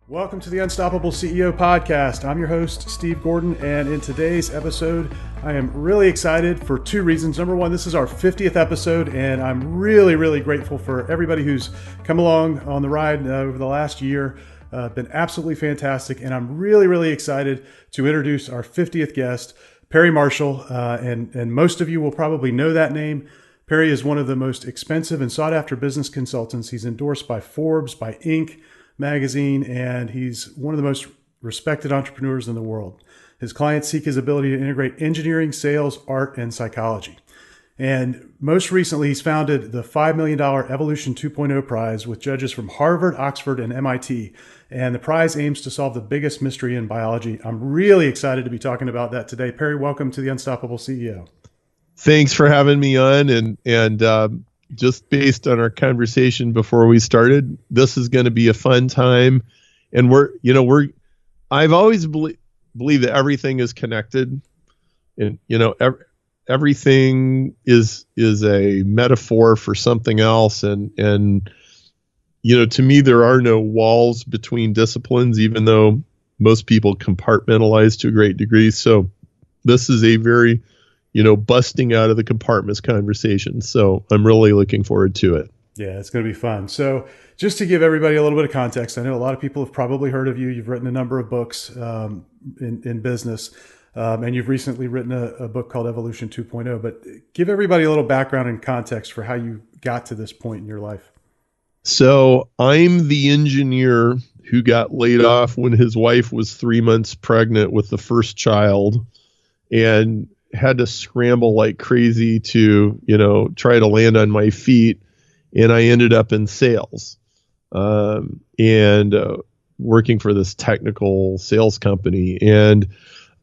Welcome to the Unstoppable CEO podcast. I'm your host, Steve Gordon, and in today's episode, I am really excited for two reasons. Number one, this is our 50th episode, and I'm really grateful for everybody who's come along on the ride over the last year. Been absolutely fantastic, and I'm really excited to introduce our 50th guest, Perry Marshall, and most of you will probably know that name. Perry is one of the most expensive and sought-after business consultants. He's endorsed by Forbes, by Inc. magazine, and he's one of the most respected entrepreneurs in the world. His clients seek his ability to integrate engineering, sales, art, and psychology. And most recently, he's founded the $5 million Evolution 2.0 prize with judges from Harvard, Oxford, and MIT. And the prize aims to solve the biggest mystery in biology. I'm really excited to be talking about that today. Perry, welcome to the Unstoppable CEO. Thanks for having me on. And just based on our conversation before we started, this is going to be a fun time. And I've always believed that everything is connected, and everything is a metaphor for something else. And to me, there are no walls between disciplines, even though most people compartmentalize to a great degree. So this is a very busting out of the compartments conversation. So I'm really looking forward to it. Yeah, it's going to be fun. So just to give everybody a little bit of context, I know a lot of people have probably heard of you. You've written a number of books in business, and you've recently written a book called Evolution 2.0. But give everybody a little background and context for how you got to this point in your life. So I'm the engineer who got laid off when his wife was 3 months pregnant with the first child, and had to scramble like crazy to, try to land on my feet. And I ended up in sales, and working for this technical sales company. And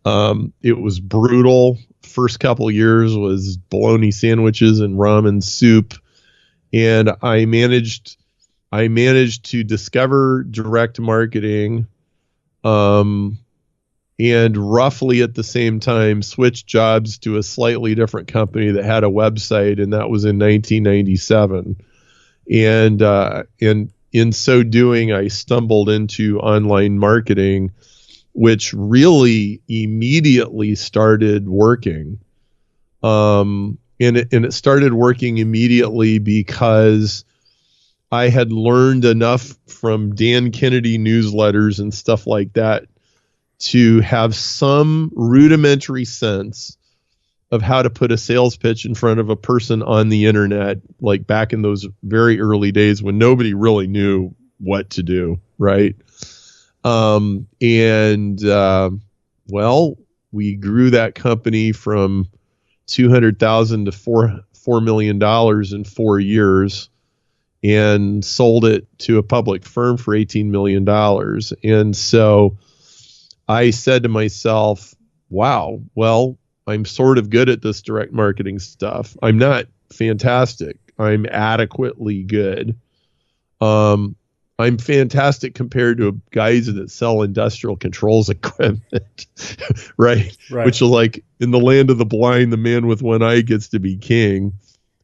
it was brutal. First couple of years was bologna sandwiches and ramen soup. And I managed to discover direct marketing, and roughly at the same time switched jobs to a slightly different company that had a website, and that was in 1997. And in so doing, I stumbled into online marketing, which really immediately started working. And it started working immediately because I had learned enough from Dan Kennedy newsletters and stuff like that to have some rudimentary sense of how to put a sales pitch in front of a person on the internet, like back in those very early days when nobody really knew what to do, right? We grew that company from $200,000 to $4 million in 4 years, and sold it to a public firm for $18 million. And so I said to myself, wow, well, I'm sort of good at this direct marketing stuff. I'm not fantastic. I'm adequately good. I'm fantastic compared to guys that sell industrial controls equipment, right? Which is like, in the land of the blind, the man with one eye gets to be king.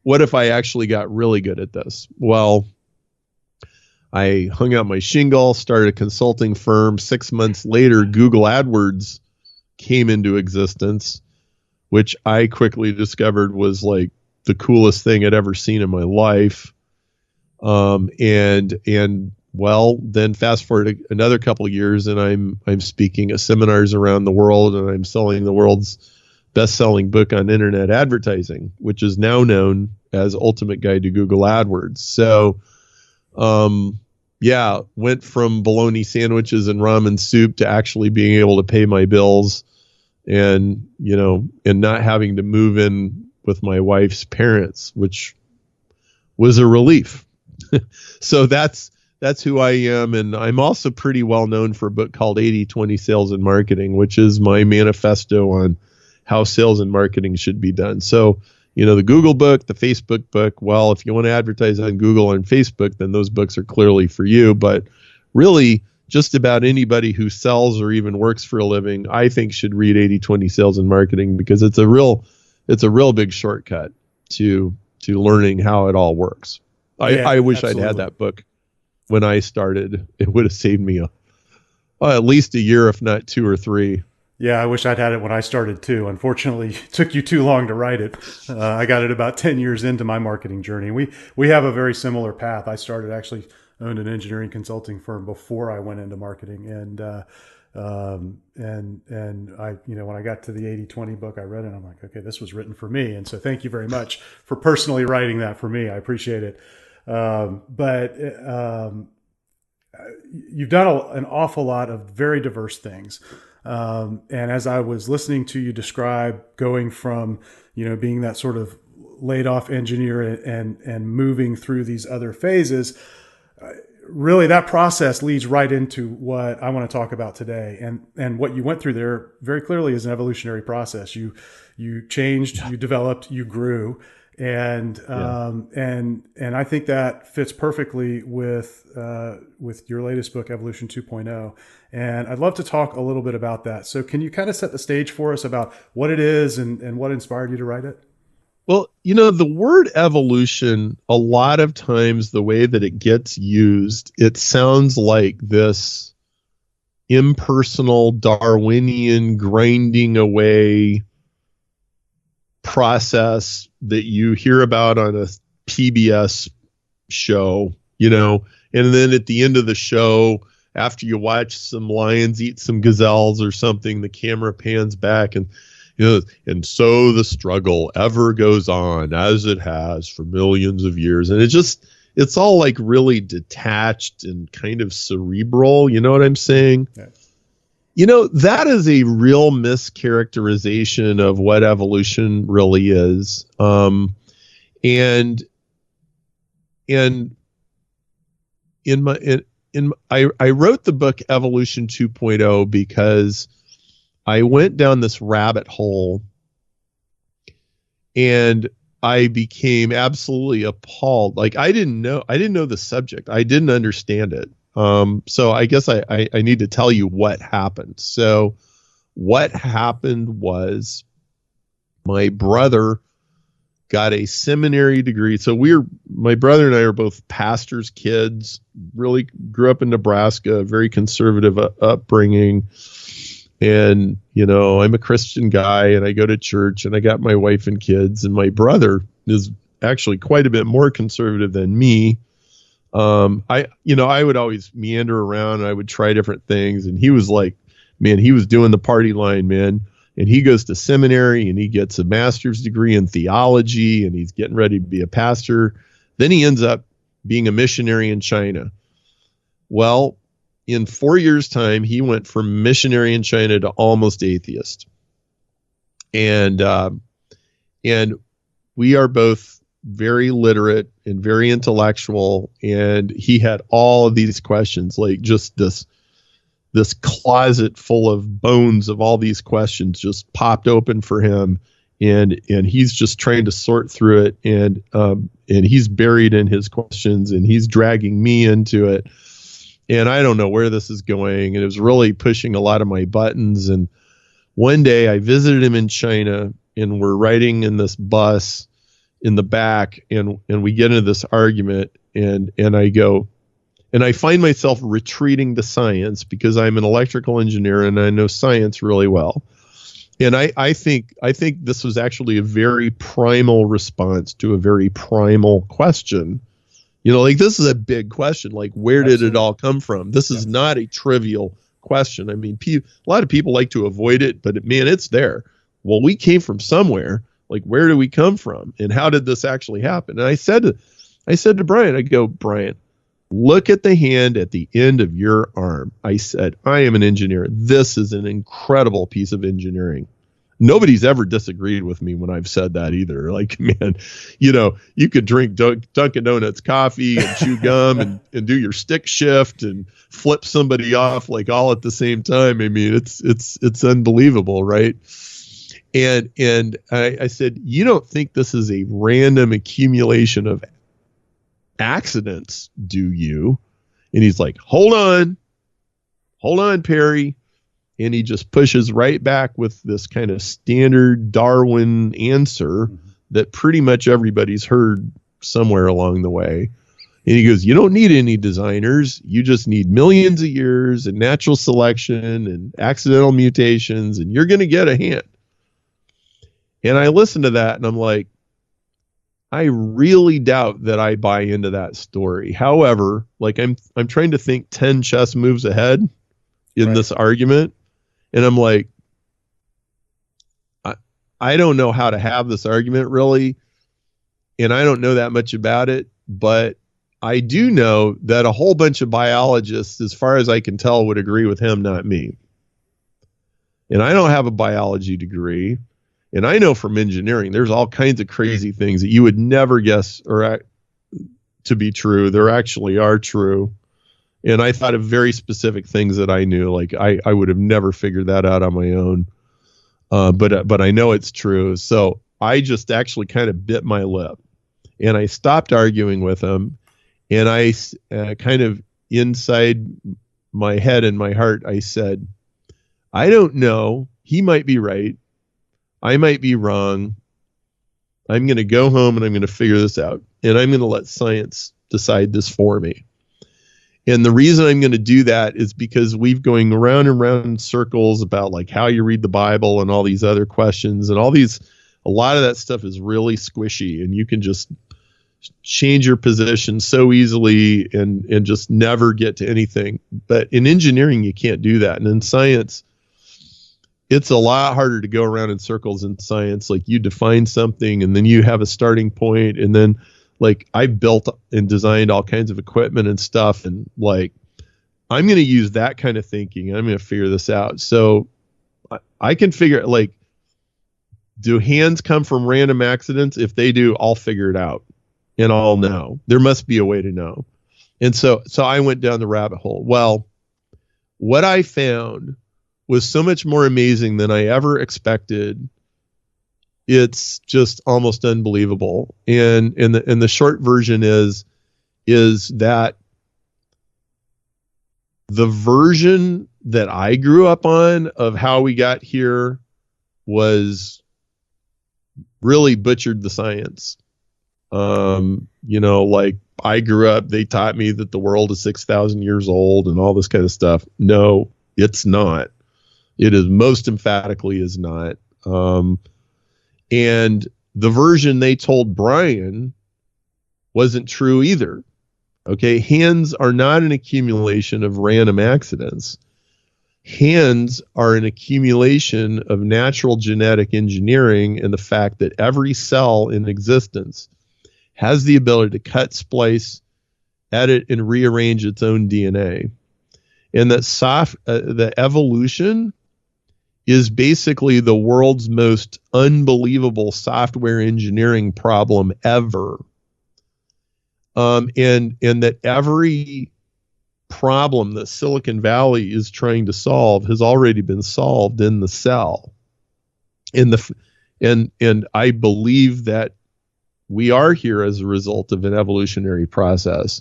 What if I actually got really good at this? Well, I hung out my shingle, started a consulting firm. 6 months later, Google Adwords came into existence, which I quickly discovered was like the coolest thing I'd ever seen in my life. Then fast forward another couple of years, and I'm speaking at seminars around the world, and I'm selling the world's best-selling book on internet advertising, which is now known as Ultimate Guide to Google AdWords. So, went from bologna sandwiches and ramen soup to actually being able to pay my bills, and not having to move in with my wife's parents, which was a relief. So that's who I am. And I'm also pretty well known for a book called 80/20 Sales and Marketing, which is my manifesto on how sales and marketing should be done. So, the Google book, the Facebook book, well, if you want to advertise on Google and Facebook, then those books are clearly for you. But really, just about anybody who sells or even works for a living, I think, should read 80/20 Sales and Marketing, because it's a real big shortcut to learning how it all works. I wish absolutely. I'd had that book when I started. It would have saved me at least a year, if not 2 or 3. Yeah, I wish I'd had it when I started too. Unfortunately, it took you too long to write it. I got it about 10 years into my marketing journey. We have a very similar path. I started actually owned an engineering consulting firm before I went into marketing, and I, when I got to the 80/20 book, I read it and I'm like, okay, this was written for me. And so thank you very much for personally writing that for me. I appreciate it. But you've done an awful lot of very diverse things. And as I was listening to you describe going from, being that sort of laid off engineer and moving through these other phases, really that process leads right into what I want to talk about today. And what you went through there very clearly is an evolutionary process. You changed, you developed, you grew. And I think that fits perfectly with your latest book, Evolution 2.0. And I'd love to talk a little bit about that. So can you kind of set the stage for us about what it is and what inspired you to write it? Well, the word evolution, a lot of times the way that it gets used, it sounds like this impersonal Darwinian grinding away process that you hear about on a PBS show, and then at the end of the show, after you watch some lions eat some gazelles or something, the camera pans back and and so the struggle ever goes on as it has for millions of years. And it's all like really detached and kind of cerebral. You know what I'm saying? Yeah. That is a real mischaracterization of what evolution really is. And I wrote the book Evolution 2.0 because I went down this rabbit hole and I became absolutely appalled. Like I didn't know the subject. I didn't understand it. So I guess I need to tell you what happened. So what happened was my brother got a seminary degree. So my brother and I are both pastors' kids, really grew up in Nebraska, very conservative upbringing. And, I'm a Christian guy and I go to church and I got my wife and kids, and my brother is actually quite a bit more conservative than me. I would always meander around and I would try different things. And he was like, man, he was doing the party line, man. And he goes to seminary and he gets a master's degree in theology and he's getting ready to be a pastor. Then he ends up being a missionary in China. Well, in 4 years' time, he went from missionary in China to almost atheist. And we are both very literate and very intellectual. And he had all of these questions, like just this closet full of bones of all these questions just popped open for him. And he's just trying to sort through it. And he's buried in his questions and he's dragging me into it. And I don't know where this is going. And it was really pushing a lot of my buttons. And one day I visited him in China and we're riding in this bus in the back and we get into this argument and I go, and I find myself retreating to science because I'm an electrical engineer and I know science really well. And I think this was actually a very primal response to a very primal question. This is a big question. Like, where did it all come from? This is not a trivial question. I mean, a lot of people like to avoid it, but man, it's there. Well, we came from somewhere. Like, where do we come from? And how did this actually happen? And I said to Brian, I go, Brian, look at the hand at the end of your arm. I said, I am an engineer. This is an incredible piece of engineering. Nobody's ever disagreed with me when I've said that either. Like, man, you could drink Dunkin' Donuts coffee and chew gum and do your stick shift and flip somebody off like all at the same time. I mean, it's unbelievable, right? And I said, you don't think this is a random accumulation of accidents, do you? And he's like, hold on, Perry. And he just pushes right back with this kind of standard Darwin answer that pretty much everybody's heard somewhere along the way. And he goes, you don't need any designers. You just need millions of years and natural selection and accidental mutations, and you're going to get a hand. And I listened to that and I'm like, I really doubt that I buy into that story. However, like I'm trying to think 10 chess moves ahead in this argument. And I'm like, I don't know how to have this argument really. And I don't know that much about it, but I do know that a whole bunch of biologists, as far as I can tell, would agree with him, not me. And I don't have a biology degree. And I know from engineering, there's all kinds of crazy things that you would never guess or to be true. There actually are true. And I thought of very specific things that I knew, like I would have never figured that out on my own. But I know it's true. So I just actually kind of bit my lip and I stopped arguing with him. And I kind of inside my head and my heart, I said, I don't know. He might be right. I might be wrong. I'm going to go home and I'm going to figure this out. And I'm going to let science decide this for me. And the reason I'm going to do that is because we've going around and around in circles about like how you read the Bible and all these other questions and a lot of that stuff is really squishy and you can just change your position so easily and just never get to anything. But in engineering, you can't do that. And in science, it's a lot harder to go around in circles in science. Like you define something and then you have a starting point and then like I built and designed all kinds of equipment and stuff. And like, I'm going to use that kind of thinking. I'm going to figure this out. So I can figure like, do hands come from random accidents? If they do, I'll figure it out and I'll know. There must be a way to know. And so I went down the rabbit hole. Well, what I found was so much more amazing than I ever expected. It's just almost unbelievable. And the short version is that the version that I grew up on of how we got here was really butchered the science. Like I grew up, they taught me that the world is 6,000 years old and all this kind of stuff. No, it's not. It is most emphatically is not. And the version they told Brian wasn't true either. Okay. Hands are not an accumulation of random accidents. Hands are an accumulation of natural genetic engineering and the fact that every cell in existence has the ability to cut, splice, edit, and rearrange its own DNA. And that the evolution is basically the world's most unbelievable software engineering problem ever. And that every problem that Silicon Valley is trying to solve has already been solved in the cell. And I believe that we are here as a result of an evolutionary process.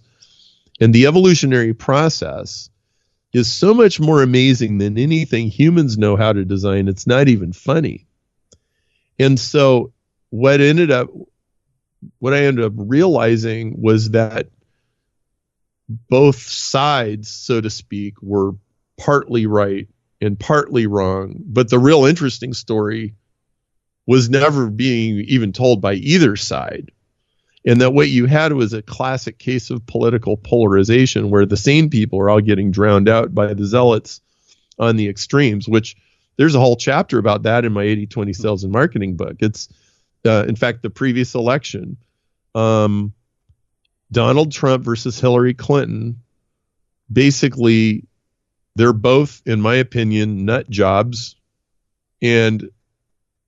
And the evolutionary process is so much more amazing than anything humans know how to design. It's not even funny. And so what I ended up realizing was that both sides, so to speak, were partly right and partly wrong. But the real interesting story was never being even told by either side. And that what you had was a classic case of political polarization where the sane people are all getting drowned out by the zealots on the extremes, which there's a whole chapter about that in my 80-20 sales and marketing book. It's, in fact, the previous election, Donald Trump versus Hillary Clinton, basically, they're both, in my opinion, nut jobs, and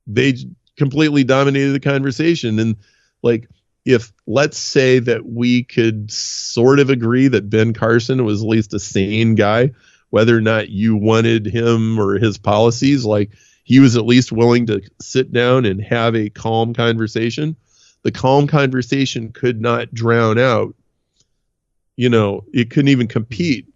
they completely dominated the conversation. And like, if let's say that we could sort of agree that Ben Carson was at least a sane guy, whether or not you wanted him or his policies, like he was at least willing to sit down and have a calm conversation. The calm conversation could not drown out, it couldn't even compete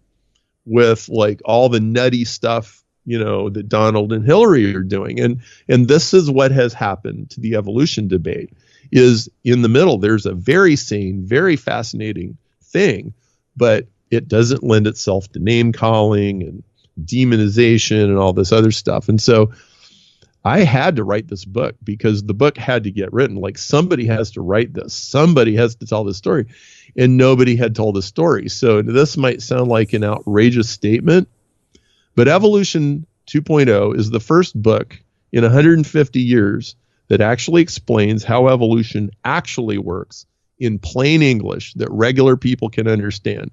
with like all the nutty stuff, that Donald and Hillary are doing. And this is what has happened to the evolution debate. Is in the middle, there's a very sane, very fascinating thing, but it doesn't lend itself to name calling and demonization and all this other stuff. And so I had to write this book because the book had to get written. Like, somebody has to write this. Somebody has to tell this story. And nobody had told the story. So this might sound like an outrageous statement, but Evolution 2.0 is the first book in 150 years that actually explains how evolution actually works in plain English that regular people can understand.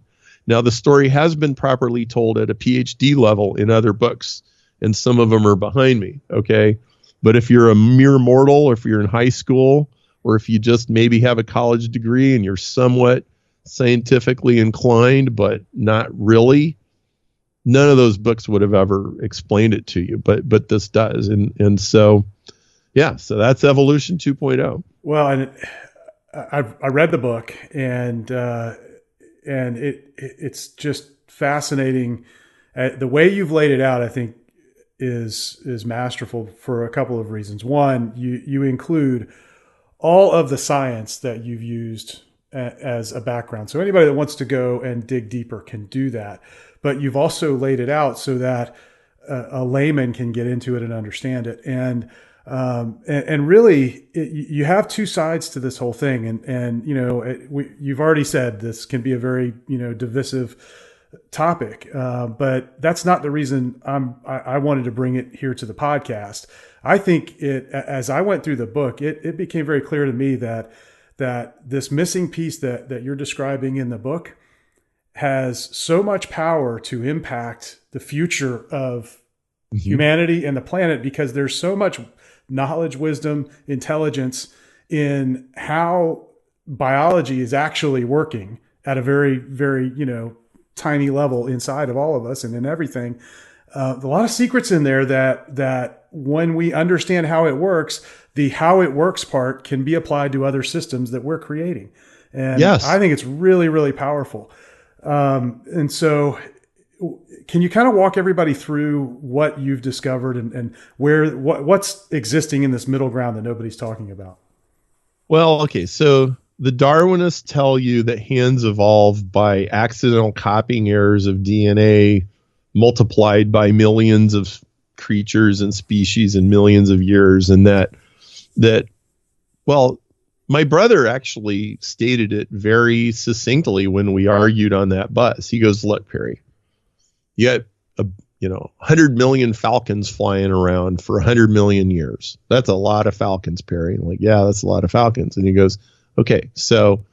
Now, the story has been properly told at a PhD level in other books, and some of them are behind me, okay? But if you're a mere mortal, or if you're in high school, or if you just maybe have a college degree and you're somewhat scientifically inclined, but not really, none of those books would have ever explained it to you, but this does. And so, yeah, so that's Evolution 2.0. Well, and I read the book, and it's just fascinating. The way you've laid it out, I think, is masterful for a couple of reasons. One, you include all of the science that you've used as a background. So anybody that wants to go and dig deeper can do that. But you've also laid it out so that a layman can get into it and understand it. And really, you have two sides to this whole thing. And you've already said this can be a very, divisive topic. But that's not the reason I wanted to bring it here to the podcast. I think as I went through the book, it became very clear to me that this missing piece that you're describing in the book has so much power to impact the future of humanity and the planet, because there's so much knowledge, wisdom, intelligence in how biology is actually working at a very, very, tiny level inside of all of us and in everything. A lot of secrets in there that when we understand how it works, the how it works part can be applied to other systems that we're creating. And yes, I think it's really, really powerful. And so can you kind of walk everybody through what you've discovered and what's existing in this middle ground that nobody's talking about? Well, okay. So the Darwinists tell you that hands evolved by accidental copying errors of DNA multiplied by millions of creatures and species in millions of years. And that, well, my brother actually stated it very succinctly when we argued on that bus. He goes, look, Perry, you got 100 million falcons flying around for 100 million years. That's a lot of falcons, Perry. I'm like, yeah, that's a lot of falcons. And he goes, okay, so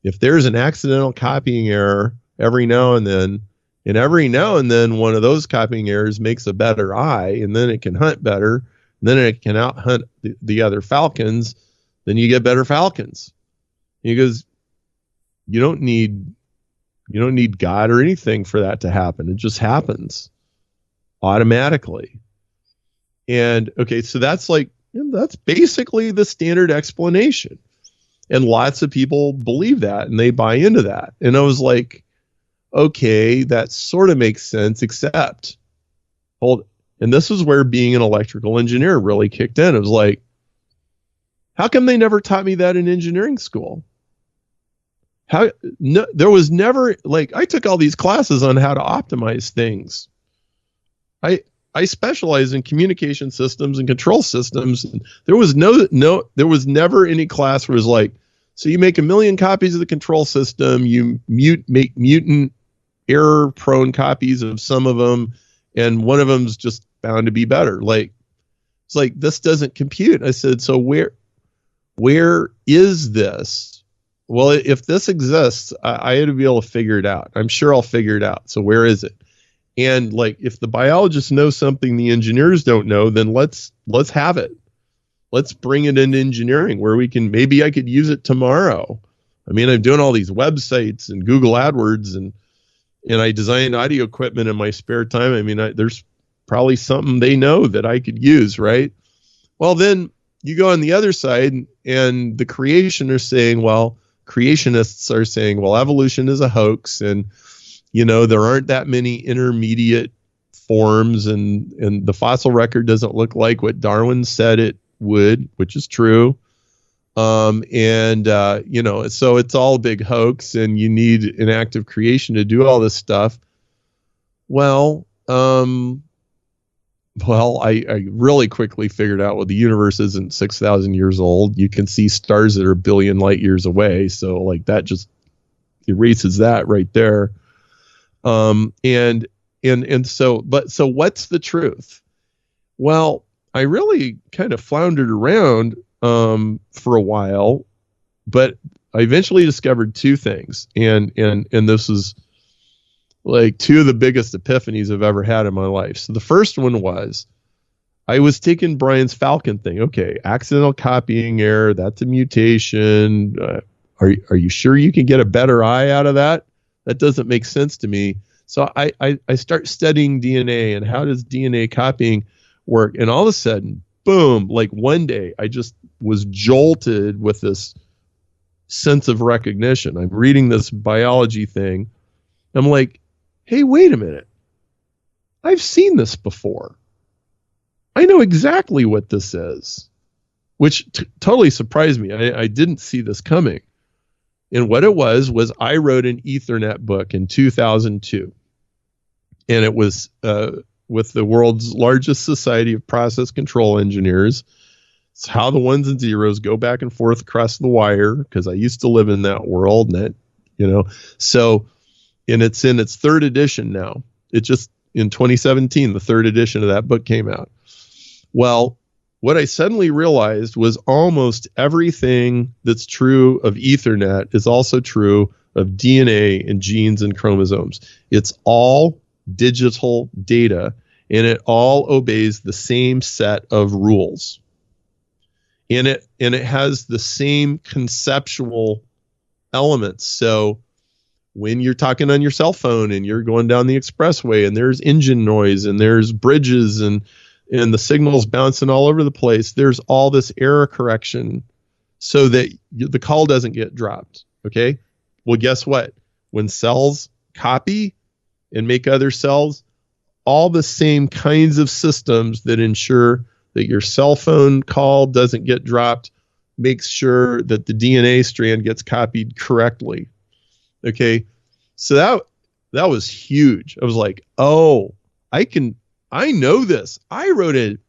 if there's an accidental copying error every now and then one of those copying errors makes a better eye, and then it can hunt better, and then it can out hunt the other falcons, then you get better falcons. And he goes, you don't need God or anything for that to happen. It just happens automatically. And okay, so that's basically the standard explanation. And lots of people believe that and they buy into that. And I was like, okay, that sort of makes sense, except and this is where being an electrical engineer really kicked in. It was like, how come they never taught me that in engineering school? There was never, I took all these classes on how to optimize things. I specialize in communication systems and control systems. And there was never any class where it was like, so you make 1 million copies of the control system, you make mutant error prone copies of some of them, and one of them's just bound to be better. It's like, this doesn't compute. I said, so where is this? Well, if this exists, I had to be able to figure it out. I'm sure I'll figure it out. So where is it? And if the biologists know something the engineers don't know, then let's have it. Let's bring it into engineering where maybe I could use it tomorrow. I mean, I'm doing all these websites and Google AdWords and I design audio equipment in my spare time. I mean, there's probably something they know that I could use, right? Well, then you go on the other side and the creationists are saying, well, evolution is a hoax, and there aren't that many intermediate forms, and the fossil record doesn't look like what Darwin said it would, which is true. So it's all a big hoax, and you need an active creation to do all this stuff. Well, I really quickly figured out, well, the universe isn't 6,000 years old. You can see stars that are a billion light years away. So like that just erases that right there. So what's the truth? Well, I really kind of floundered around for a while, but I eventually discovered two things, and this is like two of the biggest epiphanies I've ever had in my life. So the first one was, I was taking Brian's Falcon thing. Okay, accidental copying error, that's a mutation. Are you sure you can get a better eye out of that? That doesn't make sense to me. So I start studying DNA and how does DNA copying work. And all of a sudden, boom, like one day I just was jolted with this sense of recognition. I'm reading this biology thing. I'm like, hey, wait a minute. I've seen this before. I know exactly what this is, which totally surprised me. I didn't see this coming. And what it was I wrote an Ethernet book in 2002. And it was with the world's largest society of process control engineers. It's how the ones and zeros go back and forth across the wire, because I used to live in that world. And and it's in its third edition now. It just, in 2017, the third edition of that book came out. Well, what I suddenly realized was almost everything that's true of Ethernet is also true of DNA and genes and chromosomes. It's all digital data, and it all obeys the same set of rules. And it has the same conceptual elements. So when you're talking on your cell phone and you're going down the expressway and there's engine noise and there's bridges and the signal's bouncing all over the place, there's all this error correction so that the call doesn't get dropped. Okay? Well, guess what? When cells copy and make other cells, all the same kinds of systems that ensure that your cell phone call doesn't get dropped makes sure that the DNA strand gets copied correctly. Okay, so that was huge. I was like, oh, I know this. I wrote an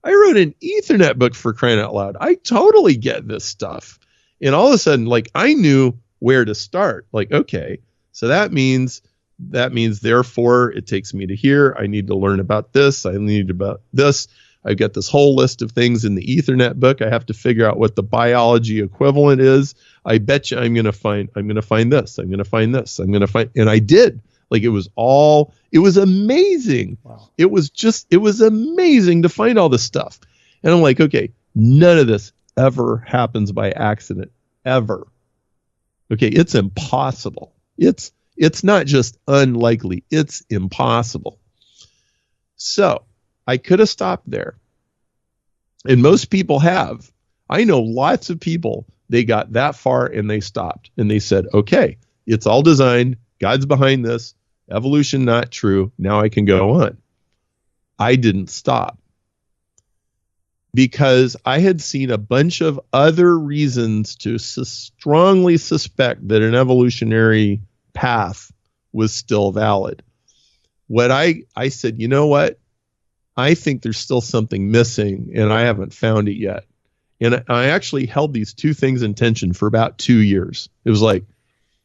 Ethernet book, for crying out loud. I totally get this stuff. And all of a sudden, like, I knew where to start. Like, okay, so that means therefore it takes me to here. I need to learn about this. I need about this. I've got this whole list of things in the Ethernet book. I have to figure out what the biology equivalent is. I bet you I'm going to find this. I'm going to find this. I'm going to find, and I did. Like, it was amazing. Wow. It was amazing to find all this stuff. And I'm like, okay, none of this ever happens by accident, ever. Okay, it's impossible. It's not just unlikely, it's impossible. So I could have stopped there. And most people have. I know lots of people, they got that far and they stopped. And they said, okay, it's all designed. God's behind this. Evolution not true. Now I can go on. I didn't stop. Because I had seen a bunch of other reasons to strongly suspect that an evolutionary path was still valid. What I said, you know what? I think there's still something missing, and I haven't found it yet. And I actually held these two things in tension for about 2 years. It was like,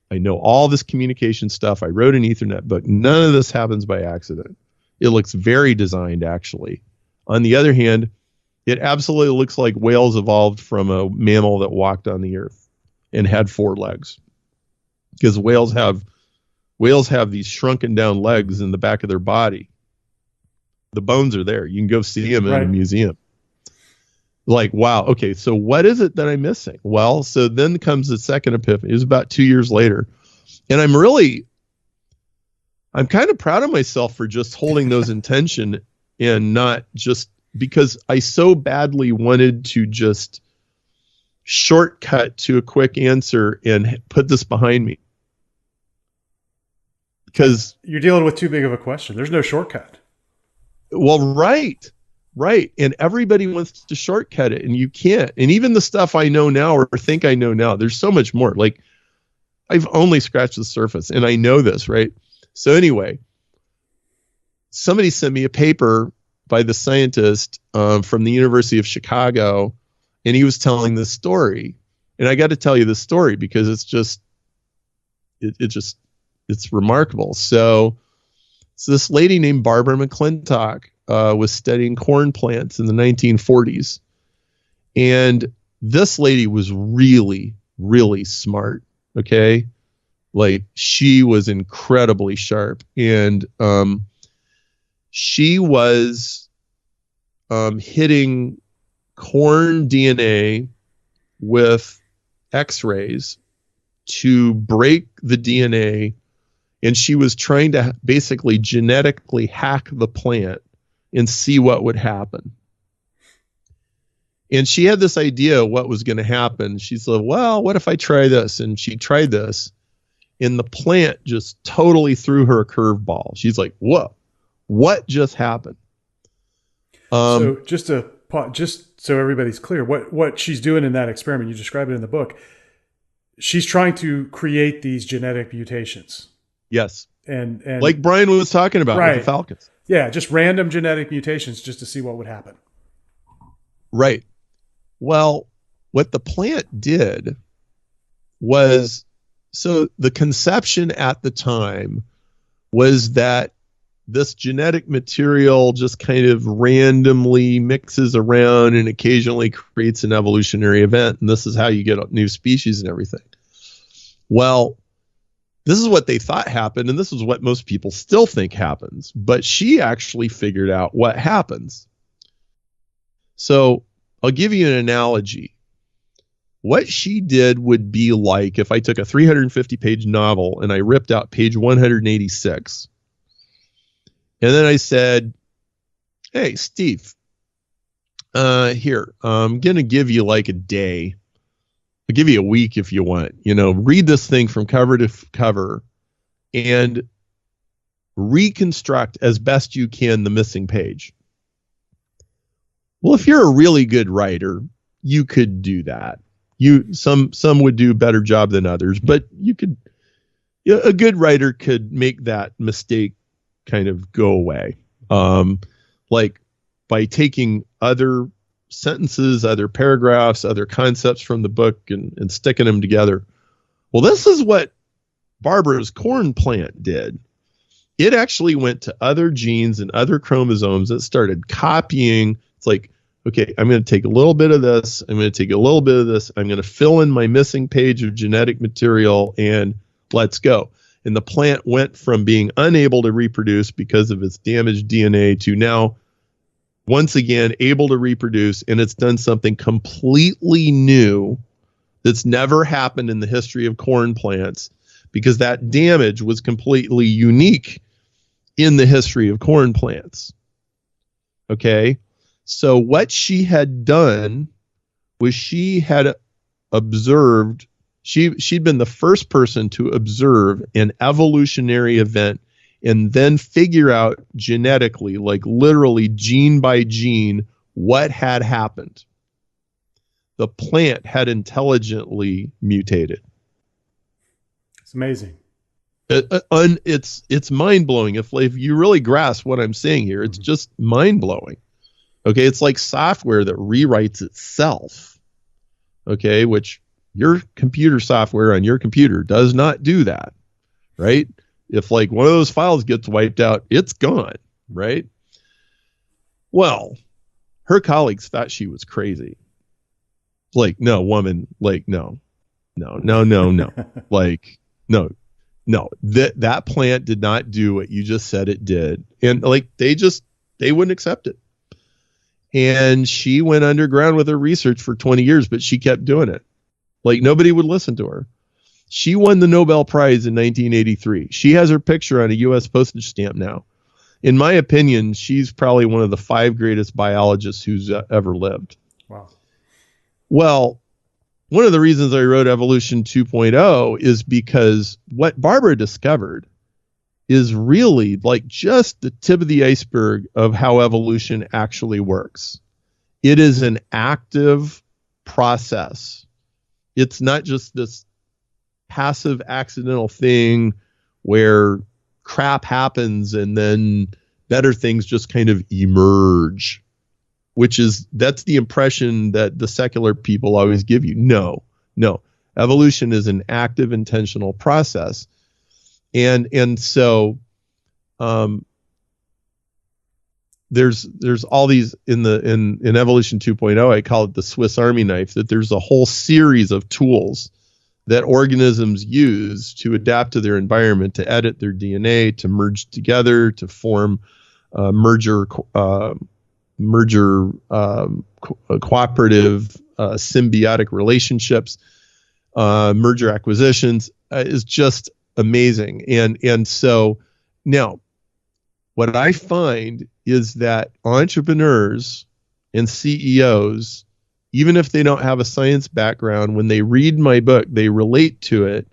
I know all this communication stuff. I wrote an Ethernet book. None of this happens by accident. It looks very designed, actually. On the other hand, it absolutely looks like whales evolved from a mammal that walked on the earth and had 4 legs. Because whales have these shrunken down legs in the back of their body. The bones are there. You can go see them in a museum. Like, wow, okay, so what is it that I'm missing? Well, so then comes the second epiphany. It was about 2 years later. And I'm kind of proud of myself for just holding those in tension and not just, because I so badly wanted to just shortcut to a quick answer and put this behind me. Because you're dealing with too big of a question. There's no shortcut. Well, right. Right. And everybody wants to shortcut it, and you can't. And even the stuff I know now or think I know now, there's so much more. Like, I've only scratched the surface, and I know this, right? So anyway, somebody sent me a paper by the scientist from the University of Chicago, and he was telling this story. And I got to tell you this story because it's remarkable. So this lady named Barbara McClintock was studying corn plants in the 1940s. And this lady was really, really smart. Okay. Like, she was incredibly sharp. And she was hitting corn DNA with X-rays to break the DNA. And she was trying to basically genetically hack the plant and see what would happen. And she had this idea of what was going to happen. She said, well, what if I try this? And she tried this, and the plant just totally threw her a curveball. She's like, whoa, what just happened? So just so everybody's clear, what she's doing in that experiment, you describe it in the book, she's trying to create these genetic mutations. Yes. And like Brian was talking about with the falcons. Yeah, just random genetic mutations just to see what would happen. Right. Well, what the plant did was, so the conception at the time was that this genetic material just kind of randomly mixes around and occasionally creates an evolutionary event. And this is how you get new species and everything. Well, this is what they thought happened, and this is what most people still think happens. But she actually figured out what happens. So I'll give you an analogy. What she did would be like if I took a 350-page novel and I ripped out page 186. And then I said, hey, Steve, here, I'm going to give you like a day. I'll give you a week if you want. Read this thing from cover to cover and reconstruct as best you can the missing page. Well, if you're a really good writer, you could do that. Some would do a better job than others, but a good writer could make that mistake kind of go away. Like by taking other sentences, other paragraphs, other concepts from the book and sticking them together. Well, this is what Barbara's corn plant did. It actually went to other genes and other chromosomes that started copying. It's like, okay, I'm going to take a little bit of this. I'm going to take a little bit of this. I'm going to fill in my missing page of genetic material and let's go. And the plant went from being unable to reproduce because of its damaged DNA to now once again able to reproduce, and it's done something completely new that's never happened in the history of corn plants because that damage was completely unique in the history of corn plants. Okay? So what she had done was she had observed, she'd been the first person to observe an evolutionary event and then figure out genetically, like literally gene by gene, what had happened. The plant had intelligently mutated. It's amazing. It's mind-blowing. If you really grasp what I'm saying here, it's just mind-blowing. Okay, it's like software that rewrites itself. Okay, which your computer software on your computer does not do that, right? If like one of those files gets wiped out, it's gone, right? Well, her colleagues thought she was crazy. Like, no, woman, like, no. Like, no. That plant did not do what you just said it did. And like, they wouldn't accept it. And she went underground with her research for 20 years, but she kept doing it. Like, nobody would listen to her. She won the Nobel Prize in 1983. She has her picture on a U.S. postage stamp now. In my opinion, she's probably one of the 5 greatest biologists who's ever lived. Wow. Well, one of the reasons I wrote Evolution 2.0 is because what Barbara discovered is really like just the tip of the iceberg of how evolution actually works. It is an active process. It's not just this passive accidental thing where crap happens and then better things just kind of emerge, that's the impression that the secular people always give you. No. Evolution is an active, intentional process. And so there's all these in Evolution 2.0, I call it the Swiss Army knife, that there's a whole series of tools that organisms use to adapt to their environment, to edit their DNA, to merge together, to form cooperative symbiotic relationships, merger acquisitions, is just amazing. And so now what I find is that entrepreneurs and CEOs, even if they don't have a science background, when they read my book, they relate to it,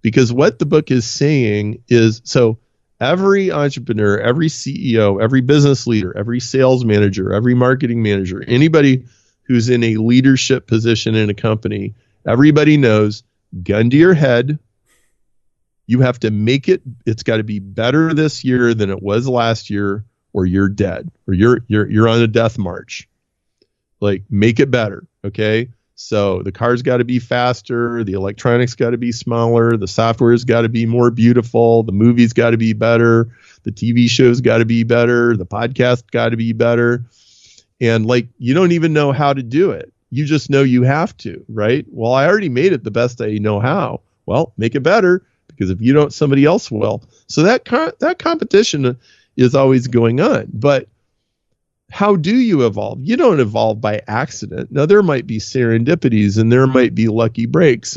because what the book is saying is, so every entrepreneur, every CEO, every business leader, every sales manager, every marketing manager, anybody who's in a leadership position in a company, everybody knows, gun to your head, you have to make it's got to be better this year than it was last year, or you're dead, or you're on a death march. Like, make it better. Okay. So the car's got to be faster. The electronics got to be smaller. The software's got to be more beautiful. The movie's got to be better. The TV show's got to be better. The podcast got to be better. And like, you don't even know how to do it. You just know you have to, right? Well, I already made it the best I know how. Well, make it better, because if you don't, somebody else will. So that competition is always going on. But how do you evolve? You don't evolve by accident. Now, there might be serendipities and there might be lucky breaks,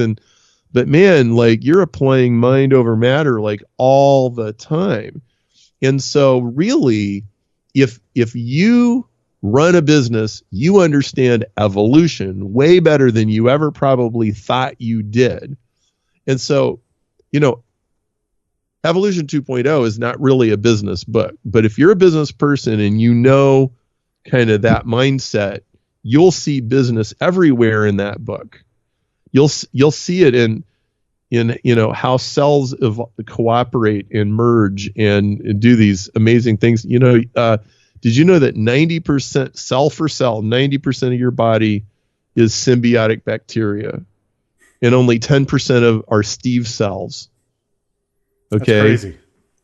but man, like, you're applying mind over matter like all the time. And so really, if you run a business, you understand evolution way better than you ever probably thought you did. And so, Evolution 2.0 is not really a business book, but if you're a business person and you know kind of that mindset, you'll see business everywhere in that book. You'll see it in how cells cooperate and merge and do these amazing things. Did you know that 90% cell for cell, 90% of your body is symbiotic bacteria, and only 10% are Steve cells? Okay, that's crazy.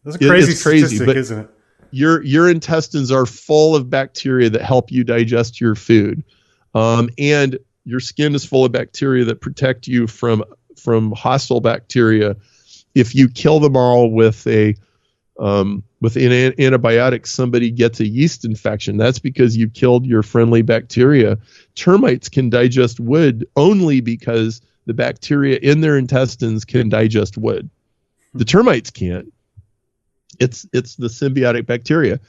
That's a crazy statistic, but isn't it? Your intestines are full of bacteria that help you digest your food, and your skin is full of bacteria that protect you from hostile bacteria. If you kill them all with an antibiotic, somebody gets a yeast infection. That's because you killed your friendly bacteria. Termites can digest wood only because the bacteria in their intestines can digest wood. The termites can't. It's the symbiotic bacteria.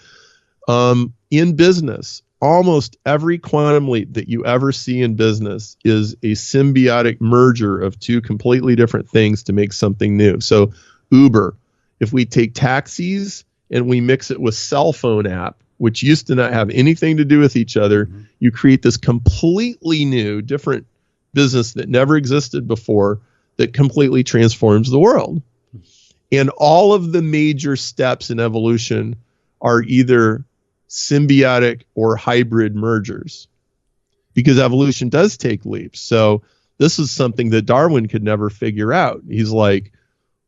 In business, almost every quantum leap that you ever see in business is a symbiotic merger of two completely different things to make something new. So Uber, if we take taxis and we mix it with cell phone app, which used to not have anything to do with each other, you create this completely new, different business that never existed before that completely transforms the world. And all of the major steps in evolution are either symbiotic or hybrid mergers, because evolution does take leaps. So this is something that Darwin could never figure out. He's like,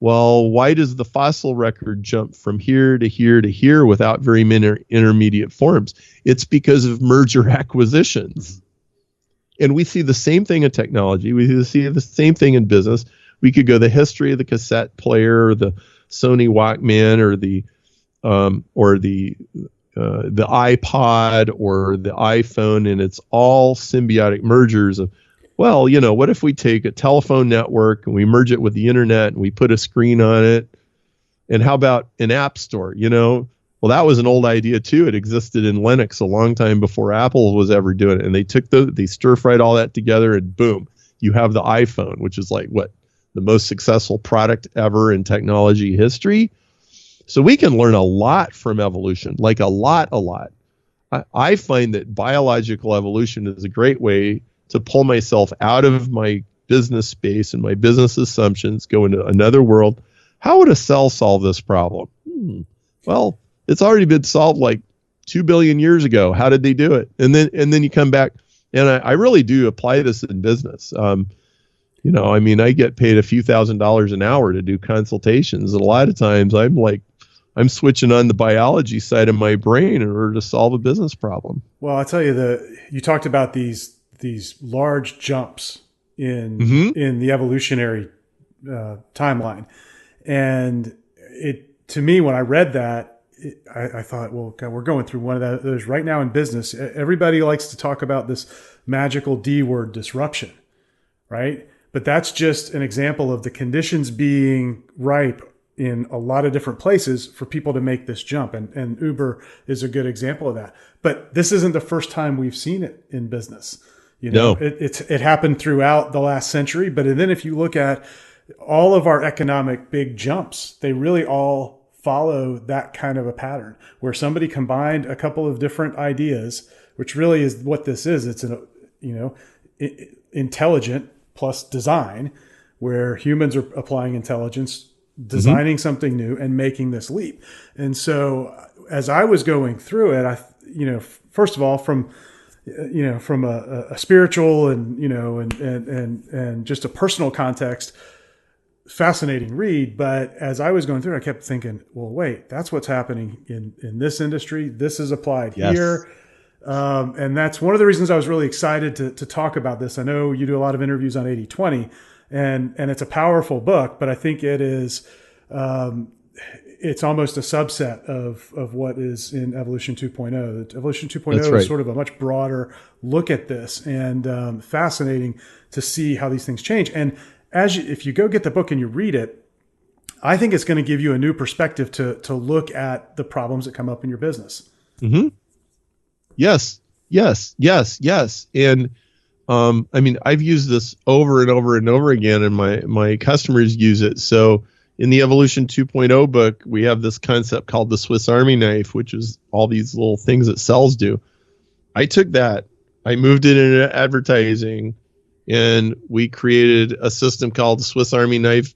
well, why does the fossil record jump from here to here to here without very many intermediate forms? It's because of merger acquisitions. And we see the same thing in technology. We see the same thing in business. We could go the history of the cassette player, or the Sony Walkman, or the iPod, or the iPhone, and it's all symbiotic mergers of, well, what if we take a telephone network and we merge it with the internet and we put a screen on it? And how about an app store? Well, that was an old idea too. It existed in Linux a long time before Apple was ever doing it. And they stir-fried all that together, and boom, you have the iPhone, which is like the most successful product ever in technology history. So we can learn a lot from evolution, like a lot. I find that biological evolution is a great way to pull myself out of my business space and my business assumptions, go into another world. How would a cell solve this problem? Well, it's already been solved like 2 billion years ago. How did they do it? And then you come back, and I really do apply this in business. I get paid a few $1,000s an hour to do consultations, and a lot of times I'm switching on the biology side of my brain in order to solve a business problem. Well, I'll tell you, you talked about these large jumps in the evolutionary timeline, and to me, when I read that, I thought, well, God, we're going through one of those right now in business. Everybody likes to talk about this magical D word, disruption, right? But that's just an example of the conditions being ripe in a lot of different places for people to make this jump. And Uber is a good example of that. But this isn't the first time we've seen it in business. No. It happened throughout the last century. But then if you look at all of our economic big jumps, they really all follow that kind of a pattern where somebody combined a couple of different ideas, which really is what this is. It's intelligent plus design, where humans are applying intelligence, designing something new and making this leap. And so as I was going through it, first of all, from a spiritual and just a personal context, fascinating read. But as I was going through it, I kept thinking, well, wait, that's what's happening in this industry. This is applied here. And that's one of the reasons I was really excited to talk about this. I know you do a lot of interviews on 80/20, and it's a powerful book, but I think it is, it's almost a subset of what is in Evolution 2.0. Evolution 2.0 is sort of a much broader look at this, and fascinating to see how these things change. And if you go get the book and you read it, I think it's going to give you a new perspective to look at the problems that come up in your business. Mm-hmm. Yes. And I've used this over and over and over again, and my customers use it. So in the Evolution 2.0 book, we have this concept called the Swiss Army knife, which is all these little things that cells do. I took that, I moved it into advertising, and we created a system called the Swiss Army knife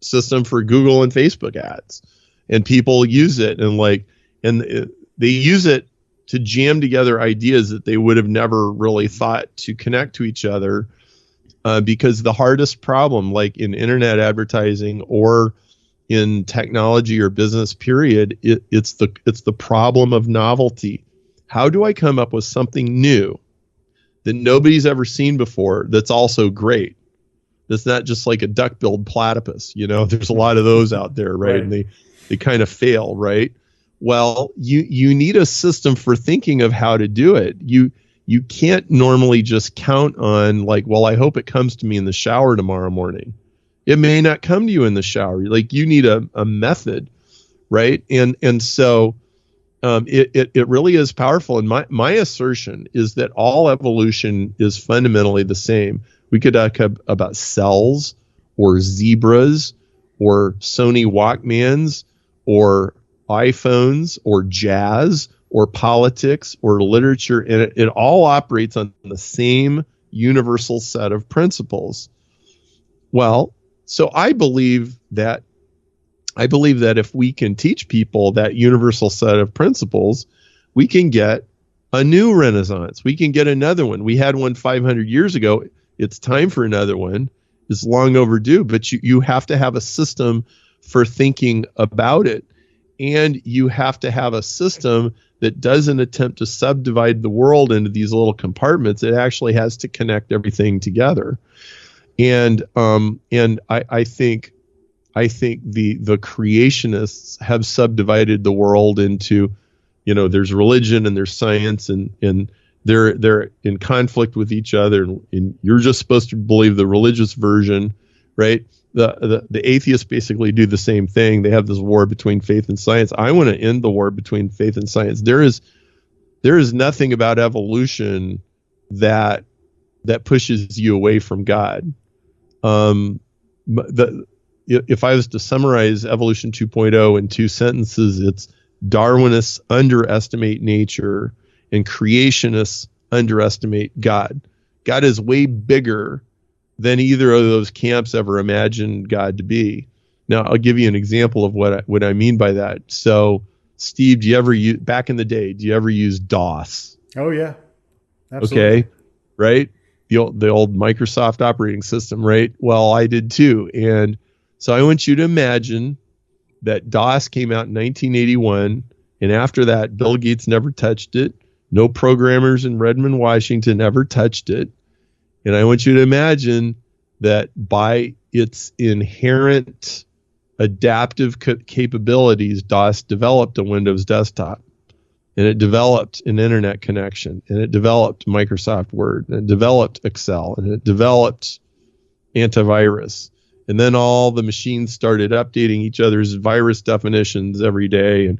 system for Google and Facebook ads. And people use it, and they use it to jam together ideas that they would have never really thought to connect to each other, because the hardest problem, like in internet advertising or in technology or business period, it's the problem of novelty. How do I come up with something new that nobody's ever seen before that's also great? That's not just like a duck-billed platypus. There's a lot of those out there, right? And they kind of fail, right? Well, you need a system for thinking of how to do it. You can't normally just count on I hope it comes to me in the shower tomorrow morning. It may not come to you in the shower. You need a method, right? And so it really is powerful. And my assertion is that all evolution is fundamentally the same. We could talk about cells or zebras or Sony Walkmans or iPhones or jazz or politics or literature, and it all operates on the same universal set of principles. Well, so I believe that if we can teach people that universal set of principles, we can get a new renaissance. We can get another one. We had one 500 years ago. It's time for another one. It's long overdue, but you have to have a system for thinking about it. And you have to have a system that doesn't attempt to subdivide the world into these little compartments. It actually has to connect everything together. And I think the creationists have subdivided the world into, there's religion and there's science, and they're in conflict with each other. And you're just supposed to believe the religious version, right? The atheists basically do the same thing. They have this war between faith and science. I want to end the war between faith and science. There is nothing about evolution that pushes you away from God. The if I was to summarize evolution 2.0 in two sentences, it's Darwinists underestimate nature and creationists underestimate God. God is way bigger than either of those camps ever imagined God to be. Now, I'll give you an example of what I mean by that. So, Steve, back in the day, do you ever use DOS? Oh, yeah. Absolutely. Okay, right? The old Microsoft operating system, right? Well, I did too. And so I want you to imagine that DOS came out in 1981, and after that, Bill Gates never touched it. No programmers in Redmond, Washington ever touched it. And I want you to imagine that by its inherent adaptive capabilities, DOS developed a Windows desktop, and it developed an internet connection, and it developed Microsoft Word, and it developed Excel, and it developed antivirus. And then all the machines started updating each other's virus definitions every day. And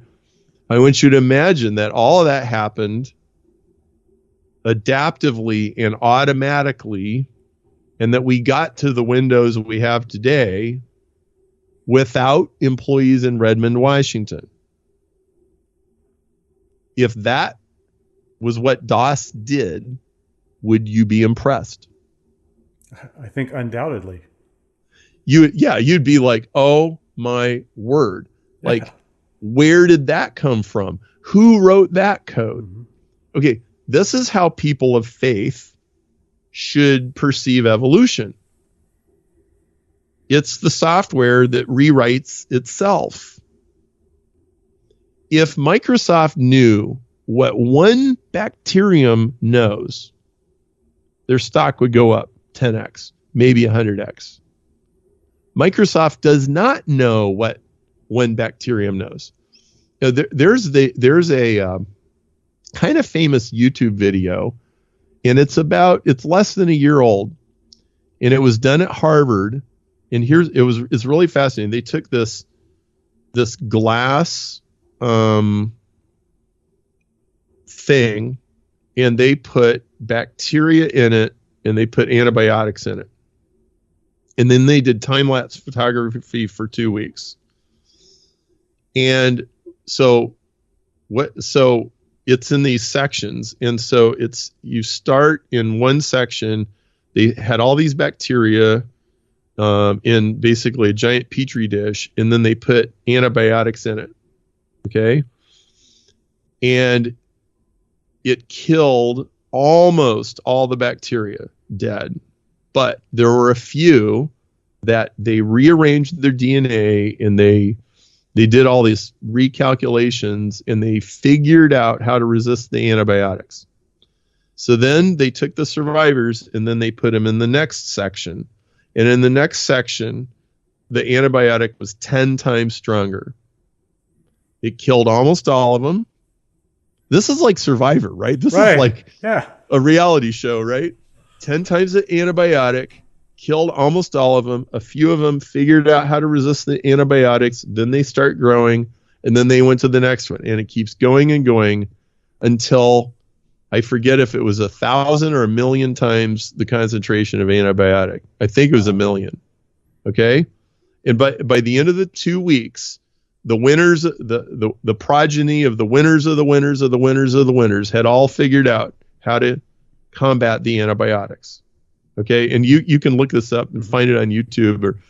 I want you to imagine that all of that happened adaptively and automatically, and that we got to the Windows we have today without employees in Redmond, Washington. If that was what DOS did, would you be impressed? I think undoubtedly. You'd be like, oh my word. Yeah. Like, where did that come from? Who wrote that code? Mm-hmm. Okay, this is how people of faith should perceive evolution. It's the software that rewrites itself. If Microsoft knew what one bacterium knows, their stock would go up 10x, maybe 100x. Microsoft does not know what one bacterium knows. You know, there's a kind of famous YouTube video, and it's less than a year old, and it was done at Harvard. And it's really fascinating. They took this glass thing, and they put bacteria in it, and they put antibiotics in it. And then they did time-lapse photography for 2 weeks. And so it's in these sections. And so you start in one section. They had all these bacteria in basically a giant petri dish, and then they put antibiotics in it. Okay. And it killed almost all the bacteria dead. But there were a few that they rearranged their DNA, and they did all these recalculations, and they figured out how to resist the antibiotics. So then they took the survivors, and then they put them in the next section. And in the next section, the antibiotic was 10 times stronger. It killed almost all of them. This is like Survivor, right? This is like a reality show, right? 10 times the antibiotic, killed almost all of them. A few of them figured out how to resist the antibiotics. Then they start growing, and then they went to the next one. And it keeps going and going until I forget if it was 1,000 or 1,000,000 times the concentration of antibiotic. I think it was 1,000,000. Okay? And by the end of the 2 weeks, the winners, the progeny of the winners of the winners of the winners of the winners had all figured out how to combat the antibiotics. Okay? And you can look this up and find it on YouTube, or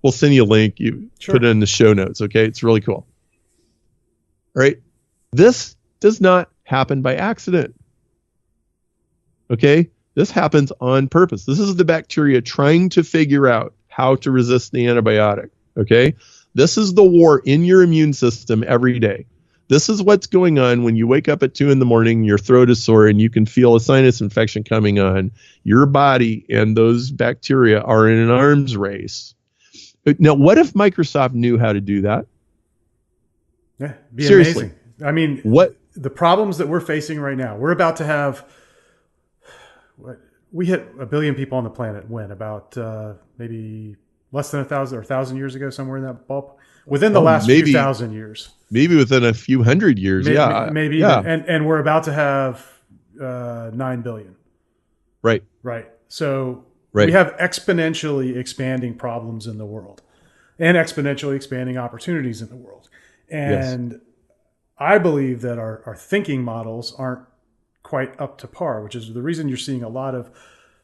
we'll send you a link. You put it in the show notes. Okay? It's really cool. All right? This does not happen by accident. Okay? This happens on purpose. This is the bacteria trying to figure out how to resist the antibiotic. Okay? This is the war in your immune system every day. This is what's going on when you wake up at 2 a.m, your throat is sore, and you can feel a sinus infection coming on. Your body and those bacteria are in an arms race. Now, what if Microsoft knew how to do that? Yeah, be seriously. Amazing. I mean, what the problems that we're facing right now, we're about to have, we hit 1 billion people on the planet when? About maybe less than 1,000 or 1,000 years ago, somewhere in that ballpark. Within the last few thousand years. Maybe within a few hundred years, maybe even. And we're about to have 9 billion. Right. So we have exponentially expanding problems in the world. and exponentially expanding opportunities in the world. And Yes. I believe that our thinking models aren't quite up to par, which is the reason you're seeing a lot of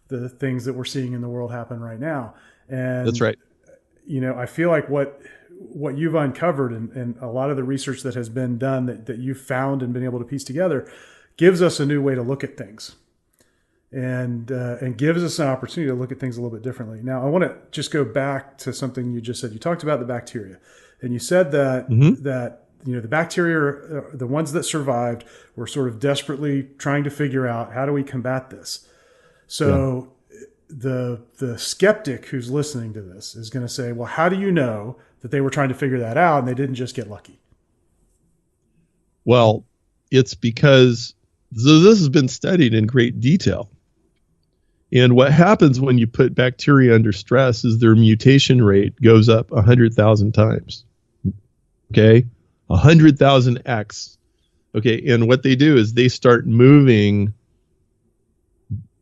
the things that we're seeing in the world happen right now. And That's right. I feel like what you've uncovered and a lot of the research that has been done that you've found and been able to piece together gives us a new way to look at things, and gives us an opportunity to look at things a little bit differently. Now, I want to just go back to something you just said. You talked about the bacteria, and you said that the bacteria, the ones that survived, were sort of desperately trying to figure out, how do we combat this? So the skeptic who's listening to this is going to say, well, how do you know that they were trying to figure that out and they didn't just get lucky? Well, it's because this has been studied in great detail. And what happens when you put bacteria under stress is their mutation rate goes up 100,000 times. Okay? 100,000x. Okay, and what they do is they start moving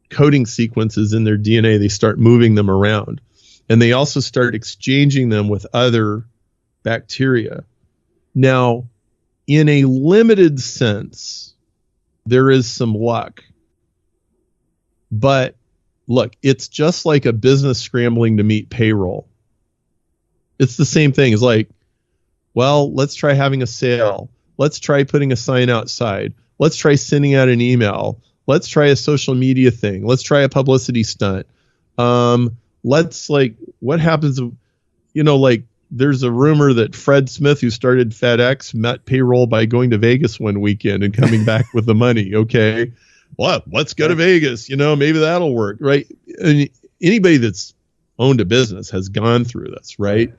coding sequences in their DNA. They start moving them around. And they also start exchanging them with other bacteria. Now, in a limited sense, there is some luck. But look, it's just like a business scrambling to meet payroll. It's the same thing. It's like, well, let's try having a sale. Let's try putting a sign outside. Let's try sending out an email. Let's try a social media thing. Let's try a publicity stunt. What happens, there's a rumor that Fred Smith, who started FedEx, met payroll by going to Vegas one weekend and coming back with the money. Okay. Well, let's go to Vegas. Maybe that'll work, right? And anybody that's owned a business has gone through this, right?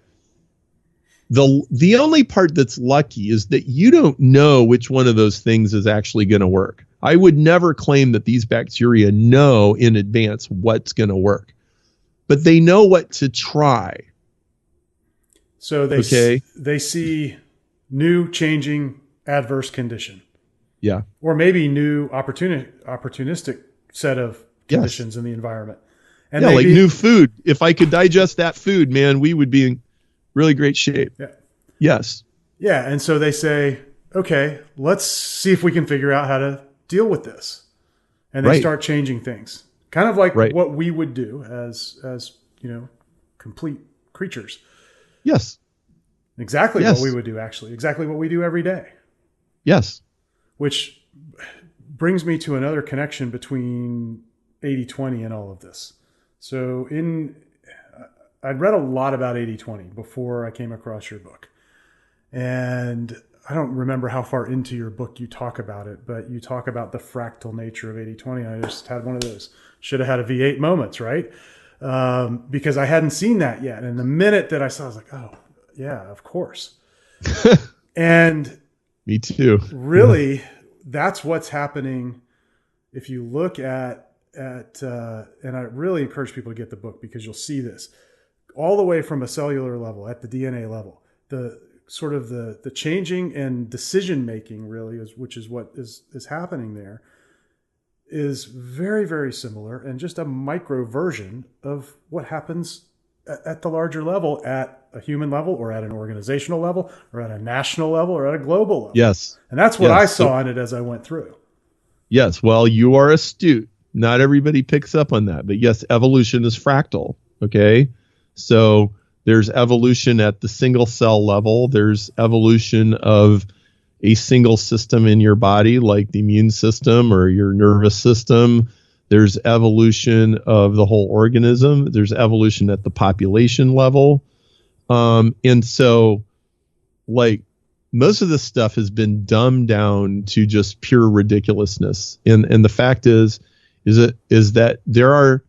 The only part that's lucky is that you don't know which one of those things is actually going to work. I would never claim that these bacteria know in advance what's going to work, but they know what to try. So they see new, changing, adverse condition. Yeah. Or maybe new opportunistic set of conditions in the environment. And new food. If I could digest that food, man, we would be in really great shape. Yeah. Yes. Yeah. And so they say, okay, let's see if we can figure out how to deal with this. And they start changing things. Kind of like what we would do as complete creatures. Yes. Exactly what we would do, actually. Exactly what we do every day. Yes. Which brings me to another connection between 80-20 and all of this. So I'd read a lot about 80-20 before I came across your book. And I don't remember how far into your book you talk about it, but you talk about the fractal nature of 80-20. I just had one of those. Should have had a V8 moments, right? Because I hadn't seen that yet. And the minute that I saw it, I was like, oh, yeah, of course. And me too. Really, that's what's happening. If you look at and I really encourage people to get the book because you'll see this all the way from a cellular level at the DNA level, the sort of the changing and decision making really which is what is happening there, is very, very similar and just a micro version of what happens at the larger level, at a human level or at an organizational level or at a national level or at a global level. Yes. And that's what I saw in it as I went through. Yes. Well, you are astute. Not everybody picks up on that, but yes, evolution is fractal. Okay. So there's evolution at the single cell level. There's evolution of a single system in your body, like the immune system or your nervous system. There's evolution of the whole organism. There's evolution at the population level. And so, like, most of this stuff has been dumbed down to just pure ridiculousness. And the fact is that there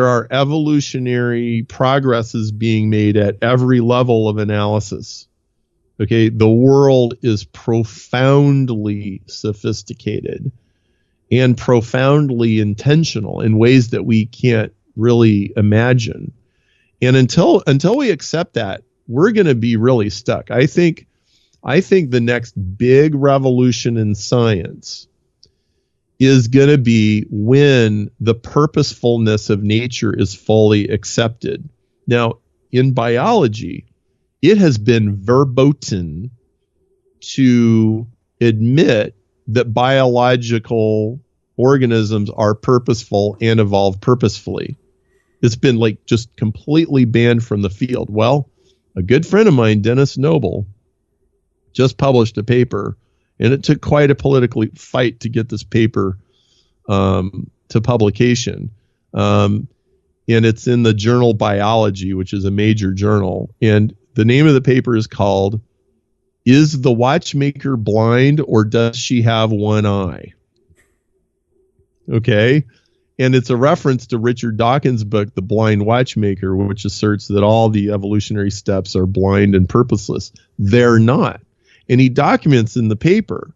are evolutionary progresses being made at every level of analysis. Okay, the world is profoundly sophisticated and profoundly intentional in ways that we can't really imagine. And until we accept that, we're going to be really stuck. I think the next big revolution in science is going to be when the purposefulness of nature is fully accepted. Now, in biology, it has been verboten to admit that biological organisms are purposeful and evolve purposefully. It's been like just completely banned from the field. Well, a good friend of mine, Dennis Noble, just published a paper, and it took quite a political fight to get this paper to publication. And it's in the journal Biology, which is a major journal. And the name of the paper is called, "Is the Watchmaker Blind or Does She Have One Eye?" Okay. And it's a reference to Richard Dawkins' book, The Blind Watchmaker, which asserts that all the evolutionary steps are blind and purposeless. They're not. And he documents in the paper.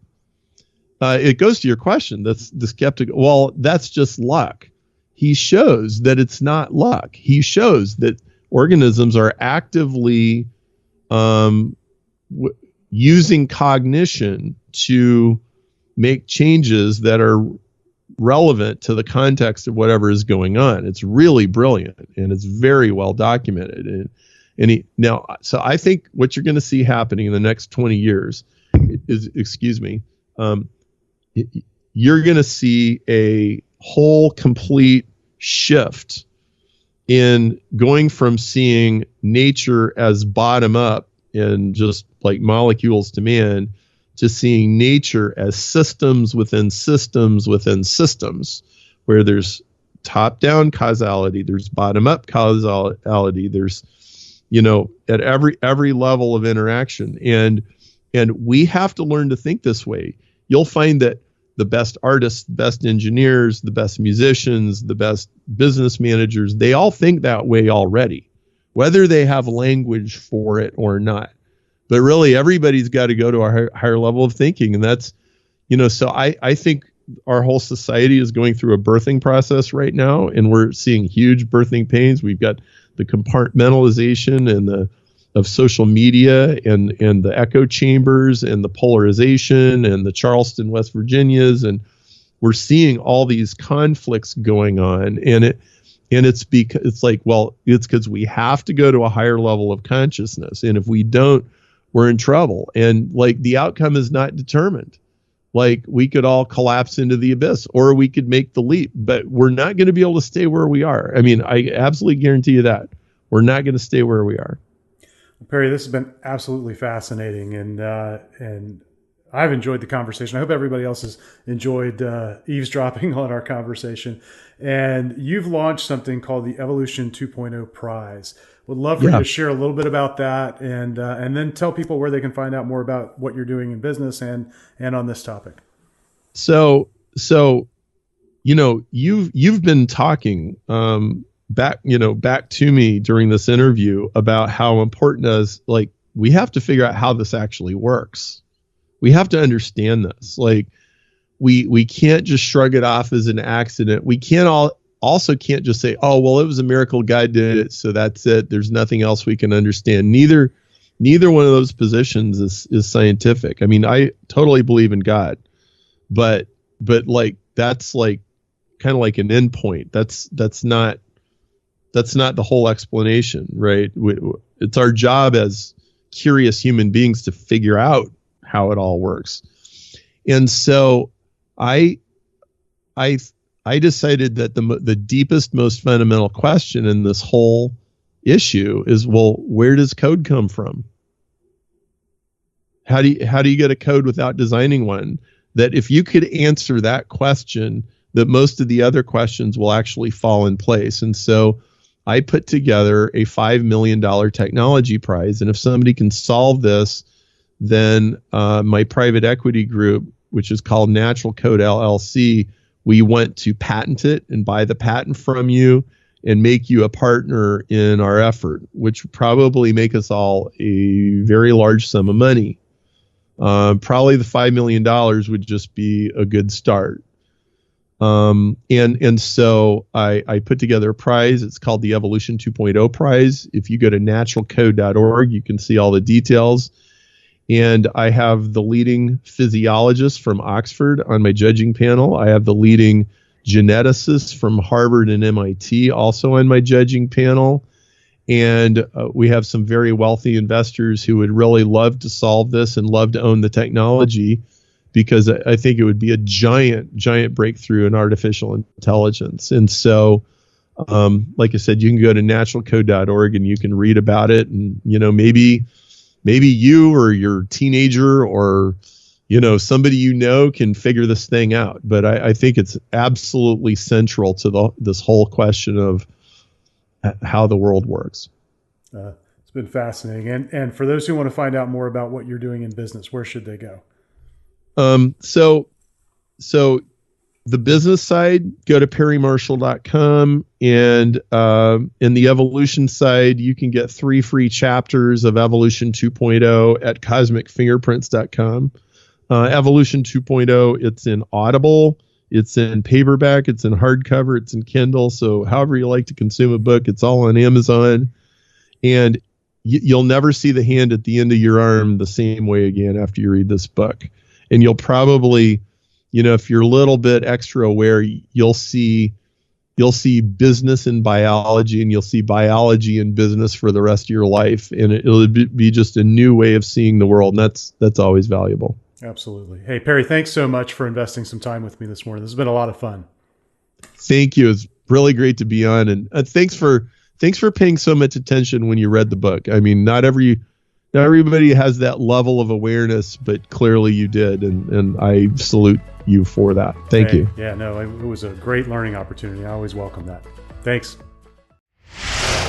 It goes to your question. That's the skeptic. Well, that's just luck. He shows that it's not luck. He shows that organisms are actively using cognition to make changes that are relevant to the context of whatever is going on. It's really brilliant, and it's very well documented. So I think what you're going to see happening in the next 20 years is, you're going to see a whole complete shift in going from seeing nature as bottom up and just like molecules to man, to seeing nature as systems within systems within systems, where there's top-down causality, there's bottom-up causality, there's, at every level of interaction. And we have to learn to think this way. You'll find that the best artists, the best engineers, the best musicians, the best business managers, they all think that way already, whether they have language for it or not. But really, everybody's got to go to a higher level of thinking. And that's, so I think our whole society is going through a birthing process right now, and we're seeing huge birthing pains. We've got the compartmentalization of social media and the echo chambers and the polarization and the Charleston, West Virginias. And we're seeing all these conflicts going on. And it's because we have to go to a higher level of consciousness. And if we don't, we're in trouble. And like the outcome is not determined. Like we could all collapse into the abyss, or we could make the leap, but we're not going to be able to stay where we are. I mean, I absolutely guarantee you that we're not going to stay where we are. Perry, this has been absolutely fascinating, and I've enjoyed the conversation. I hope everybody else has enjoyed eavesdropping on our conversation. And you've launched something called the Evolution 2.0 Prize. Would love for you to share a little bit about that, and then tell people where they can find out more about what you're doing in business and on this topic. So you've been talking back to me during this interview about how important it is. Like, we have to figure out how this actually works. We have to understand this. Like, we can't just shrug it off as an accident. We also can't just say, oh, well, it was a miracle, God did it, so that's it. There's nothing else we can understand. Neither one of those positions is scientific. I mean, I totally believe in God, but like that's like kind of like an endpoint. That's not the whole explanation, right? It's our job as curious human beings to figure out how it all works. And so I decided that the deepest, most fundamental question in this whole issue is, well, where does code come from? How do you get a code without designing one? That if you could answer that question, that most of the other questions will actually fall in place. And so I put together a $5 million technology prize. And if somebody can solve this, then my private equity group, which is called Natural Code LLC, we want to patent it and buy the patent from you and make you a partner in our effort, which would probably make us all a very large sum of money. Probably the $5 million would just be a good start. And so I put together a prize. It's called the Evolution 2.0 Prize. If you go to naturalcode.org, you can see all the details. And I have the leading physiologist from Oxford on my judging panel. I have the leading geneticist from Harvard and MIT also on my judging panel. And we have some very wealthy investors who would really love to solve this and love to own the technology, because I think it would be a giant breakthrough in artificial intelligence. And so, like I said, you can go to naturalcode.org and you can read about it. And, maybe you or your teenager or, somebody can figure this thing out. But I think it's absolutely central to this whole question of how the world works. It's been fascinating. And for those who want to find out more about what you're doing in business, where should they go? So the business side, go to perrymarshall.com, and in the evolution side, you can get 3 free chapters of Evolution 2.0 at cosmicfingerprints.com. Evolution 2.0, it's in Audible, it's in paperback, it's in hardcover, it's in Kindle. So however you like to consume a book, it's all on Amazon. And you'll never see the hand at the end of your arm the same way again after you read this book. And you'll probably, if you're a little bit extra aware, you'll see business and biology, and you'll see biology and business for the rest of your life. And it'll be just a new way of seeing the world. And that's always valuable. Absolutely. Hey, Perry, thanks so much for investing some time with me this morning. This has been a lot of fun. Thank you. It's really great to be on. And thanks for paying so much attention when you read the book. I mean, not everybody has that level of awareness, but clearly you did. And I salute you for that. Thank you. Yeah, no, it was a great learning opportunity. I always welcome that. Thanks.